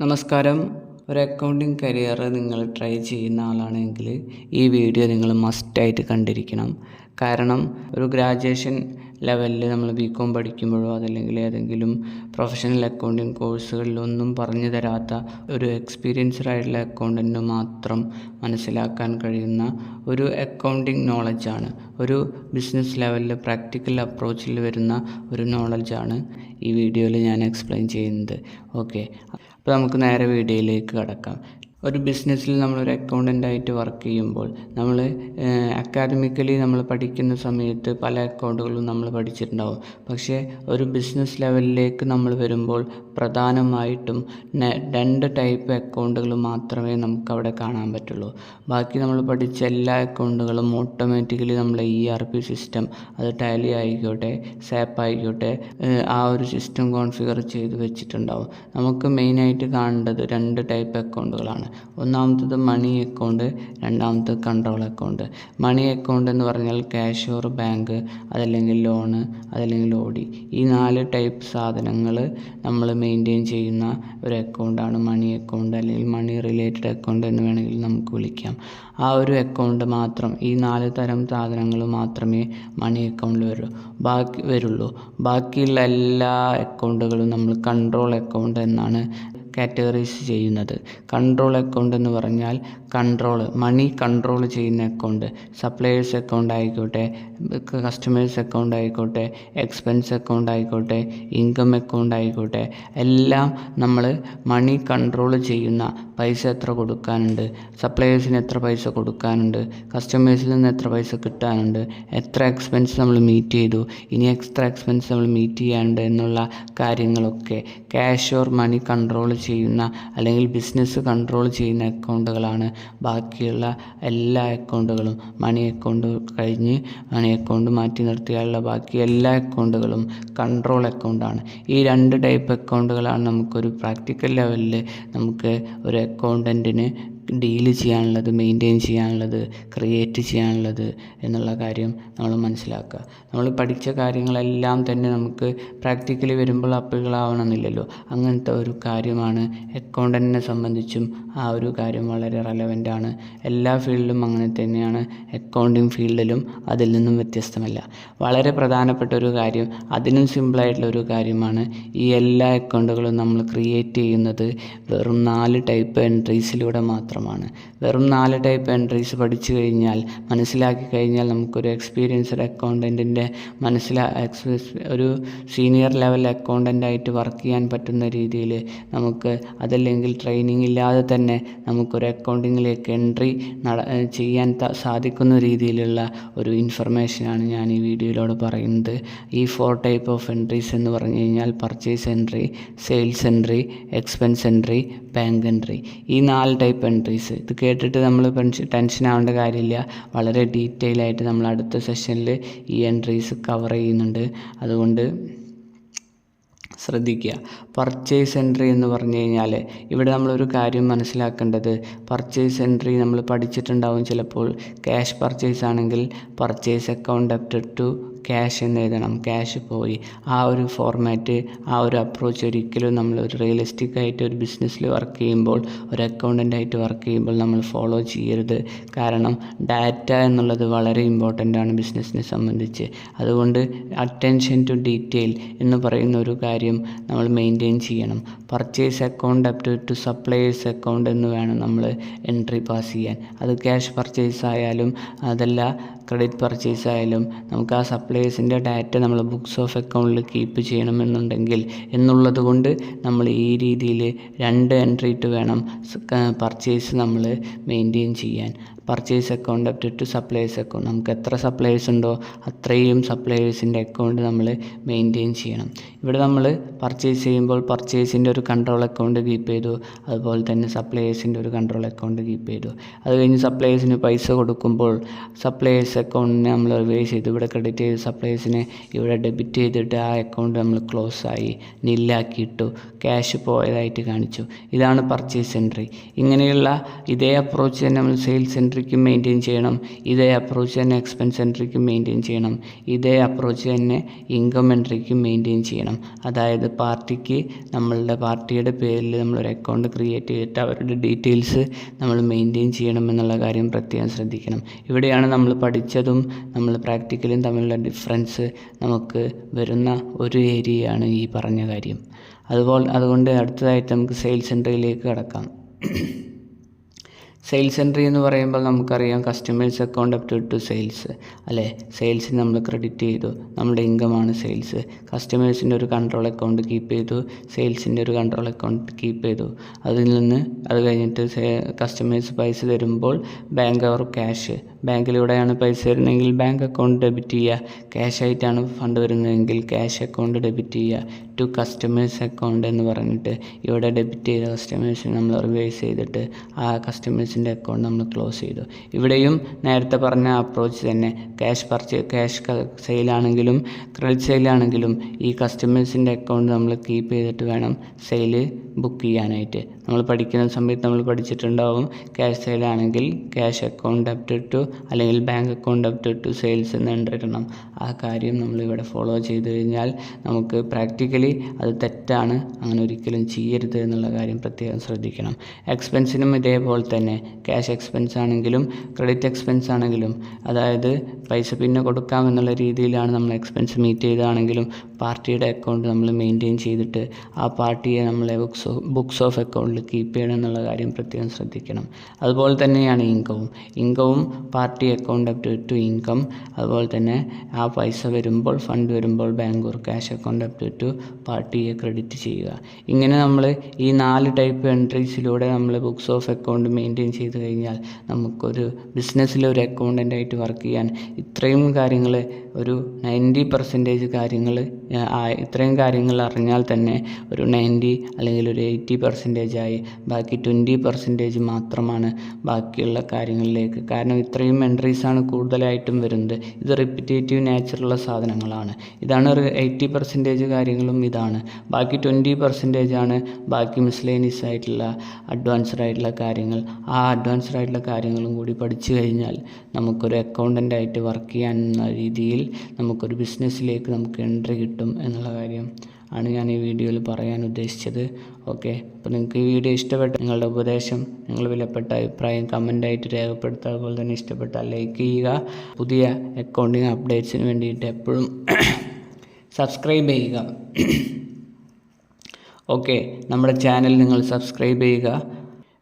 നമസ്കാരം. ഒരു accounting career നിങ്ങൾ ട്രൈ ചെയ്യുന്ന ആളാണെങ്കിൽ ഈ വീഡിയോ നിങ്ങൾ മസ്റ്റായിട്ട് കണ്ടിരിക്കണം. കാരണം ഒരു ഗ്രാജുവേഷൻ ലെവലിൽ നമ്മൾ ബികോം പഠിക്കുമ്പോഴോ അതല്ലെങ്കിൽ ഏതെങ്കിലും പ്രൊഫഷണൽ അക്കൗണ്ടിങ് കോഴ്സുകളിലൊന്നും പറഞ്ഞു തരാത്ത ഒരു എക്സ്പീരിയൻസ്ഡ് ആയിട്ടുള്ള അക്കൗണ്ടൻറ്റിന് മാത്രം മനസ്സിലാക്കാൻ കഴിയുന്ന ഒരു അക്കൗണ്ടിങ് നോളജാണ്, ഒരു ബിസിനസ് ലെവലിൽ പ്രാക്ടിക്കൽ അപ്രോച്ചിൽ വരുന്ന ഒരു നോളജാണ് ഈ വീഡിയോയിൽ ഞാൻ എക്സ്പ്ലെയിൻ ചെയ്യുന്നത്. ഓക്കെ, അപ്പോൾ നമുക്ക് നേരെ വീഡിയോയിലേക്ക് കടക്കാം. ഒരു ബിസിനസ്സിൽ നമ്മളൊരു അക്കൗണ്ടൻ്റായിട്ട് വർക്ക് ചെയ്യുമ്പോൾ നമ്മൾ അക്കാദമിക്കലി നമ്മൾ പഠിക്കുന്ന സമയത്ത് പല അക്കൗണ്ടുകളും നമ്മൾ പഠിച്ചിട്ടുണ്ടാവും. പക്ഷേ ഒരു ബിസിനസ് ലെവലിലേക്ക് നമ്മൾ വരുമ്പോൾ പ്രധാനമായിട്ടും രണ്ട് ടൈപ്പ് അക്കൗണ്ടുകൾ മാത്രമേ നമുക്കവിടെ കാണാൻ പറ്റുള്ളൂ. ബാക്കി നമ്മൾ പഠിച്ച എല്ലാ അക്കൗണ്ടുകളും ഓട്ടോമാറ്റിക്കലി നമ്മളെ ERP സിസ്റ്റം, അത് ടാലി ആയിക്കോട്ടെ സാപ്പ് ആയിക്കോട്ടെ, ആ ഒരു സിസ്റ്റം കോൺഫിഗർ ചെയ്ത് വെച്ചിട്ടുണ്ടാവും. നമുക്ക് മെയിനായിട്ട് കാണേണ്ടത് രണ്ട് ടൈപ്പ് അക്കൗണ്ടുകളാണ്. ഒന്നാമത്തത് മണി അക്കൗണ്ട്, രണ്ടാമത്തത് കൺട്രോൾ അക്കൗണ്ട്. മണി അക്കൗണ്ട് എന്ന് പറഞ്ഞാൽ ക്യാഷ് ഓർ ബാങ്ക്, അതല്ലെങ്കിൽ ലോണ്, അതല്ലെങ്കിൽ OD. ഈ 4 ടൈപ്പ് സാധനങ്ങൾ നമ്മൾ മെയിൻറ്റെയിൻ ചെയ്യുന്ന ഒരു അക്കൗണ്ടാണ് മണി അക്കൗണ്ട്, അല്ലെങ്കിൽ മണി റിലേറ്റഡ് അക്കൗണ്ട് എന്ന് വേണമെങ്കിൽ നമുക്ക് വിളിക്കാം. ആ ഒരു അക്കൗണ്ട് മാത്രം, ഈ 4 തരം സാധനങ്ങൾ മാത്രമേ മണി അക്കൗണ്ടിൽ വരുള്ളൂ. ബാക്കിയുള്ള എല്ലാ അക്കൗണ്ടുകളും നമ്മൾ കൺട്രോൾ അക്കൗണ്ട് എന്നാണ് കാറ്റഗറൈസ് ചെയ്യുന്നത്. കൺട്രോൾ അക്കൗണ്ട് എന്ന് പറഞ്ഞാൽ മണി കൺട്രോൾ ചെയ്യുന്ന അക്കൗണ്ട്, സപ്ലയേഴ്സ് അക്കൗണ്ട് ആയിക്കോട്ടെ, കസ്റ്റമേഴ്സ് അക്കൗണ്ട് ആയിക്കോട്ടെ, എക്സ്പെൻസ് അക്കൗണ്ട് ആയിക്കോട്ടെ, ഇൻകം അക്കൗണ്ട് ആയിക്കോട്ടെ, എല്ലാം നമ്മൾ മണി കൺട്രോൾ ചെയ്യുന്ന, പൈസ എത്ര കൊടുക്കാനുണ്ട്, സപ്ലയേഴ്സിന് എത്ര പൈസ കൊടുക്കാനുണ്ട്, കസ്റ്റമേഴ്സിൽ നിന്ന് എത്ര പൈസ കിട്ടാനുണ്ട്, എത്ര എക്സ്പെൻസ് നമ്മൾ മീറ്റ് ചെയ്തു, ഇനി എക്സ്ട്രാ എക്സ്പെൻസ് നമ്മൾ മീറ്റ് ചെയ്യാനുണ്ട് എന്നുള്ള കാര്യങ്ങളൊക്കെ ക്യാഷ് ഓർ മണി കൺട്രോൾ ചെയ്യുന്ന, അല്ലെങ്കിൽ ബിസിനസ് കൺട്രോൾ ചെയ്യുന്ന അക്കൗണ്ടുകളാണ് ബാക്കിയുള്ള എല്ലാ അക്കൗണ്ടുകളും. മണി അക്കൗണ്ട് കഴിഞ്ഞ് മണി അക്കൗണ്ട് മാറ്റി നിർത്തിയാലുള്ള ബാക്കി എല്ലാ അക്കൗണ്ടുകളും കൺട്രോൾ അക്കൗണ്ടാണ്. ഈ 2 ടൈപ്പ് അക്കൗണ്ടുകളാണ് നമുക്കൊരു പ്രാക്ടിക്കൽ ലെവലിൽ നമുക്ക് ഒരു അക്കൗണ്ടൻറ്റിന് ഡീല് ചെയ്യാനുള്ളത്, മെയിൻറ്റെയിൻ ചെയ്യാനുള്ളത്, ക്രിയേറ്റ് ചെയ്യാനുള്ളത് എന്നുള്ള കാര്യം നമ്മൾ മനസ്സിലാക്കുക. നമ്മൾ പഠിച്ച കാര്യങ്ങളെല്ലാം തന്നെ നമുക്ക് പ്രാക്ടിക്കലി വരുമ്പോൾ അപ്ലിക്കബിളാവണമെന്നില്ലല്ലോ. അങ്ങനത്തെ ഒരു കാര്യമാണ് അക്കൗണ്ടൻറ്റിനെ സംബന്ധിച്ചും. ആ ഒരു കാര്യം വളരെ റെലവൻ്റ് ആണ്. എല്ലാ ഫീൽഡിലും അങ്ങനെ തന്നെയാണ്, അക്കൗണ്ടിങ് ഫീൽഡിലും അതിൽ നിന്നും വ്യത്യസ്തമല്ല. വളരെ പ്രധാനപ്പെട്ട ഒരു കാര്യം, അതിനും സിമ്പിളായിട്ടുള്ള ഒരു കാര്യമാണ്, ഈ എല്ലാ അക്കൗണ്ടുകളും നമ്മൾ ക്രിയേറ്റ് ചെയ്യുന്നത് വെറും 4 ടൈപ്പ് എൻട്രീസിലൂടെ മാത്രമാണ്. വെറും 4 ടൈപ്പ് എൻട്രീസ് പഠിച്ചു കഴിഞ്ഞാൽ, മനസ്സിലാക്കി കഴിഞ്ഞാൽ നമുക്കൊരു എക്സ്പീരിയൻസ്ഡ് അക്കൗണ്ടൻറ്റിൻ്റെ ഒരു സീനിയർ ലെവൽ അക്കൗണ്ടൻ്റായിട്ട് വർക്ക് ചെയ്യാൻ പറ്റുന്ന രീതിയിൽ നമുക്ക്, അതല്ലെങ്കിൽ ട്രെയിനിങ് ഇല്ലാതെ തന്നെ നമുക്കൊരു അക്കൗണ്ടിങ്ങിലേക്ക് എൻട്രി ചെയ്യാൻ സാധിക്കുന്ന രീതിയിലുള്ള ഒരു ഇൻഫർമേഷനാണ് ഞാൻ ഈ വീഡിയോയിലൂടെ പറയുന്നത്. ഈ 4 ടൈപ്പ് ഓഫ് എൻട്രീസ് എന്ന് പറഞ്ഞു കഴിഞ്ഞാൽ purchase entry, sales entry, expense entry, bank entry. ഈ 4 ടൈപ്പ് എൻട്രീസ്, ഇത് കേട്ടിട്ട് നമ്മൾ ടെൻഷൻ ആവേണ്ട കാര്യമില്ല. വളരെ ഡീറ്റെയിൽ ആയിട്ട് നമ്മൾ അടുത്ത സെഷനിൽ ഈ എൻട്രീസ് കവർ ചെയ്യുന്നുണ്ട്. അതുകൊണ്ട് ശ്രദ്ധിക്കുക. പർച്ചേസ് എൻട്രി എന്ന് പറഞ്ഞു കഴിഞ്ഞാൽ ഇവിടെ നമ്മളൊരു കാര്യം മനസ്സിലാക്കേണ്ടത്, പർച്ചേസ് എൻട്രി നമ്മൾ പഠിച്ചിട്ടുണ്ടാവും ചിലപ്പോൾ. ക്യാഷ് പർച്ചേസ് ആണെങ്കിൽ purchase account debited to cash എന്ന് എഴുതണം. ക്യാഷ് പോയി. ആ ഒരു ഫോർമാറ്റ്, ആ ഒരു അപ്രോച്ച് ഒരിക്കലും നമ്മൾ ഒരു റിയലിസ്റ്റിക് ആയിട്ട് ഒരു ബിസിനസ്സിൽ വർക്ക് ചെയ്യുമ്പോൾ, ഒരു അക്കൗണ്ടൻ്റായിട്ട് വർക്ക് ചെയ്യുമ്പോൾ നമ്മൾ ഫോളോ ചെയ്യരുത്. കാരണം ഡാറ്റ എന്നുള്ളത് വളരെ ഇമ്പോർട്ടൻ്റ് ആണ് ബിസിനസ്സിനെ സംബന്ധിച്ച്. അതുകൊണ്ട് അറ്റൻഷൻ ടു ഡീറ്റെയിൽ എന്ന് പറയുന്ന ഒരു കാര്യം നമ്മൾ മെയിൻറ്റെയിൻ ചെയ്യണം. Purchase account debited to suppliers account എന്ന് വേണം നമ്മൾ എൻട്രി പാസ് ചെയ്യാൻ. അത് ക്യാഷ് പർച്ചേസ് ആയാലും അതല്ല ക്രെഡിറ്റ് പർച്ചേസ് ആയാലും നമുക്ക് ആ സപ്ലയേഴ്സിൻ്റെ ഡാറ്റ നമ്മൾ ബുക്സ് ഓഫ് അക്കൗണ്ടിൽ കീപ്പ് ചെയ്യണമെന്നുണ്ടെങ്കിൽ എന്നുള്ളത് കൊണ്ട് നമ്മൾ ഈ രീതിയിൽ 2 എൻട്രി ഇട്ട് വേണം പർച്ചേസ് നമ്മൾ മെയിൻറ്റെയിൻ ചെയ്യാൻ. Purchase account debited to suppliers account, നമുക്ക് എത്ര സപ്ലയേഴ്സ് ഉണ്ടോ അത്രയും സപ്ലയേഴ്സിൻ്റെ അക്കൗണ്ട് നമ്മൾ മെയിൻറ്റെയിൻ ചെയ്യണം. ഇവിടെ നമ്മൾ പർച്ചേസ് ചെയ്യുമ്പോൾ പർച്ചേസിൻ്റെ ഒരു കൺട്രോൾ അക്കൗണ്ട് കീപ്പ് ചെയ്തു, അതുപോലെ തന്നെ സപ്ലയേഴ്സിൻ്റെ ഒരു കൺട്രോൾ അക്കൗണ്ട് കീപ്പ് ചെയ്തു. അത് കഴിഞ്ഞ് സപ്ലയേഴ്സിന് പൈസ കൊടുക്കുമ്പോൾ സപ്ലയേഴ്സ് സപ്ലൈസ് അക്കൗണ്ടിനെ നമ്മൾ റിവൈസ് ചെയ്തു. ഇവിടെ ക്രെഡിറ്റ് ചെയ്ത സപ്ലൈസിനെ ഇവിടെ ഡെബിറ്റ് ചെയ്തിട്ട് ആ അക്കൗണ്ട് നമ്മൾ ക്ലോസ് ആയി നില്ലാക്കിയിട്ടു, ക്യാഷ് പോയതായിട്ട് കാണിച്ചു. ഇതാണ് പർച്ചേസ് എൻട്രി. ഇങ്ങനെയുള്ള ഇതേ അപ്രോച്ച് തന്നെ നമ്മൾ സെയിൽസ് എൻട്രിക്കും മെയിൻറ്റെയിൻ ചെയ്യണം, ഇതേ അപ്രോച്ച് തന്നെ എക്സ്പെൻസ് എൻട്രിക്കും മെയിൻറ്റെയിൻ ചെയ്യണം, ഇതേ അപ്രോച്ച് തന്നെ ഇൻകം എൻട്രിക്കും മെയിൻറ്റെയിൻ ചെയ്യണം. അതായത് നമ്മളുടെ പാർട്ടിയുടെ പേരിൽ നമ്മളൊരു അക്കൗണ്ട് ക്രിയേറ്റ് ചെയ്തിട്ട് അവരുടെ ഡീറ്റെയിൽസ് നമ്മൾ മെയിൻറ്റെയിൻ ചെയ്യണം എന്നുള്ള കാര്യം പ്രത്യേകം ശ്രദ്ധിക്കണം. ഇവിടെയാണ് നമ്മൾ പഠിച്ചതും നമ്മൾ പ്രാക്ടിക്കലും തമ്മിലുള്ള ഡിഫറൻസ് നമുക്ക് വരുന്ന ഒരു ഏരിയയാണ് ഈ പറഞ്ഞ കാര്യം. അതുകൊണ്ട് അടുത്തതായിട്ട് നമുക്ക് സെയിൽസ് എൻട്രിയിലേക്ക് കടക്കാം. സെയിൽസ് എൻട്രി എന്ന് പറയുമ്പോൾ നമുക്കറിയാം customers account up to sales അല്ലേ. സെയിൽസിന് നമ്മൾ ക്രെഡിറ്റ് ചെയ്തു, നമ്മുടെ ഇൻകമാണ് സെയിൽസ്. കസ്റ്റമേഴ്സിൻ്റെ ഒരു കൺട്രോൾ അക്കൗണ്ട് കീപ്പ് ചെയ്തു, സെയിൽസിൻ്റെ ഒരു കൺട്രോൾ അക്കൗണ്ട് കീപ്പ് ചെയ്തു. അത് കഴിഞ്ഞിട്ട് കസ്റ്റമേഴ്സ് പൈസ തരുമ്പോൾ ബാങ്ക് ഓർ ക്യാഷ്, ബാങ്കിലൂടെയാണ് പൈസ തരുന്നതെങ്കിൽ ബാങ്ക് അക്കൗണ്ട് ഡെബിറ്റ് ചെയ്യുക, ക്യാഷ് ആയിട്ടാണ് ഫണ്ട് വരുന്നതെങ്കിൽ ക്യാഷ് അക്കൗണ്ട് ഡെബിറ്റ് ചെയ്യുക ടു കസ്റ്റമേഴ്സ് അക്കൗണ്ട് എന്ന് പറഞ്ഞിട്ട് ഇവിടെ ഡെബിറ്റ് ചെയ്ത കസ്റ്റമേഴ്സിനെ നമ്മൾ റിവൈസ് ചെയ്തിട്ട് ആ കസ്റ്റമേഴ്സിൻ്റെ അക്കൗണ്ട് നമ്മൾ ക്ലോസ് ചെയ്തു. ഇവിടെയും നേരത്തെ പറഞ്ഞ അപ്രോച്ച് തന്നെ, ക്യാഷ് സെയിലാണെങ്കിലും ക്രെഡിറ്റ് സെയിലാണെങ്കിലും ഈ കസ്റ്റമേഴ്സിൻ്റെ അക്കൗണ്ട് നമ്മൾ കീപ്പ് ചെയ്തിട്ട് വേണം സെയിൽ ബുക്ക് ചെയ്യാനായിട്ട്. നമ്മൾ പഠിക്കുന്ന സമയത്ത് നമ്മൾ പഠിച്ചിട്ടുണ്ടാവും, ക്യാഷ് സെയിലാണെങ്കിൽ ക്യാഷ് അക്കൗണ്ട് അപ് ടു അല്ലെങ്കിൽ bank account up to sales എന്ന് ഇടണം. ആ കാര്യം നമ്മളിവിടെ ഫോളോ ചെയ്ത് കഴിഞ്ഞാൽ നമുക്ക് പ്രാക്ടിക്കലി അത് തെറ്റാണ്, അങ്ങനെ ഒരിക്കലും ചെയ്യരുത് എന്നുള്ള കാര്യം പ്രത്യേകം ശ്രദ്ധിക്കണം. എക്സ്പെൻസിനും ഇതേപോലെ തന്നെ, ക്യാഷ് എക്സ്പെൻസ് ആണെങ്കിലും ക്രെഡിറ്റ് എക്സ്പെൻസ് ആണെങ്കിലും, അതായത് പൈസ പിന്നെ കൊടുക്കാമെന്നുള്ള രീതിയിലാണ് നമ്മൾ എക്സ്പെൻസ് മീറ്റ് ചെയ്തതാണെങ്കിലും പാർട്ടിയുടെ അക്കൗണ്ട് നമ്മൾ മെയിൻറ്റെയിൻ ചെയ്തിട്ട് ആ പാർട്ടിയെ നമ്മളെ ബുക്സ് ഓഫ് അക്കൗണ്ടിൽ കീപ്പ് ചെയ്യണം എന്നുള്ള കാര്യം പ്രത്യേകം ശ്രദ്ധിക്കണം. അതുപോലെ തന്നെയാണ് ഇൻകവും party account up to income. അതുപോലെ തന്നെ ആ പൈസ വരുമ്പോൾ, ഫണ്ട് വരുമ്പോൾ bank or cash account up to പാർട്ടിയെ ക്രെഡിറ്റ് ചെയ്യുക. ഇങ്ങനെ നമ്മൾ ഈ 4 ടൈപ്പ് എൻട്രീസിലൂടെ നമ്മൾ ബുക്സ് ഓഫ് അക്കൗണ്ട് മെയിൻറ്റെയിൻ ചെയ്ത് കഴിഞ്ഞാൽ നമുക്കൊരു ബിസിനസ്സിലൊരു അക്കൗണ്ടൻ്റായിട്ട് വർക്ക് ചെയ്യാൻ ഇത്രയും കാര്യങ്ങൾ, ഒരു 90% കാര്യങ്ങൾ, ഇത്രയും കാര്യങ്ങൾ അറിഞ്ഞാൽ തന്നെ ഒരു 90 അല്ലെങ്കിൽ ഒരു 80% ആയി. ബാക്കി 20% മാത്രമാണ് ബാക്കിയുള്ള കാര്യങ്ങളിലേക്ക്. കാരണം ഇത്രയും എൻട്രീസാണ് കൂടുതലായിട്ടും വരുന്നത്. ഇത് റിപ്പിറ്റേറ്റീവ് നേച്ചറുള്ള സാധനങ്ങളാണ്. ഇതാണ് 80% കാര്യങ്ങളും ഇതാണ്. ബാക്കി 20% ആണ് ബാക്കി മിസ്ലേനിയസ് ആയിട്ടുള്ള അഡ്വാൻസ്ഡ് ആയിട്ടുള്ള കാര്യങ്ങൾ. ആ അഡ്വാൻസ്ഡ് ആയിട്ടുള്ള കാര്യങ്ങളും കൂടി പഠിച്ചു കഴിഞ്ഞാൽ നമുക്കൊരു അക്കൗണ്ടൻ്റായിട്ട് വർക്ക് ചെയ്യാനുള്ള രീതിയിൽ നമുക്കൊരു ബിസിനസ്സിലേക്ക് നമുക്ക് എൻട്രി കിട്ടും എന്നുള്ള കാര്യം ആണ് ഞാൻ ഈ വീഡിയോയിൽ പറയാൻ ഉദ്ദേശിച്ചത്. ഓക്കെ, അപ്പോൾ നിങ്ങൾക്ക് ഈ വീഡിയോ ഇഷ്ടപ്പെട്ട നിങ്ങളുടെ ഉപദേശം, നിങ്ങൾ വിലപ്പെട്ട അഭിപ്രായം കമൻ്റായിട്ട് രേഖപ്പെടുത്തുക. അതുപോലെ തന്നെ ഇഷ്ടപ്പെട്ടാൽ ലൈക്ക് ചെയ്യുക. പുതിയ അക്കൗണ്ടിങ് അപ്ഡേറ്റ്സിന് വേണ്ടിയിട്ട് എപ്പോഴും സബ്സ്ക്രൈബ് ചെയ്യുക. ഓക്കെ, നമ്മുടെ ചാനൽ നിങ്ങൾ സബ്സ്ക്രൈബ് ചെയ്യുക.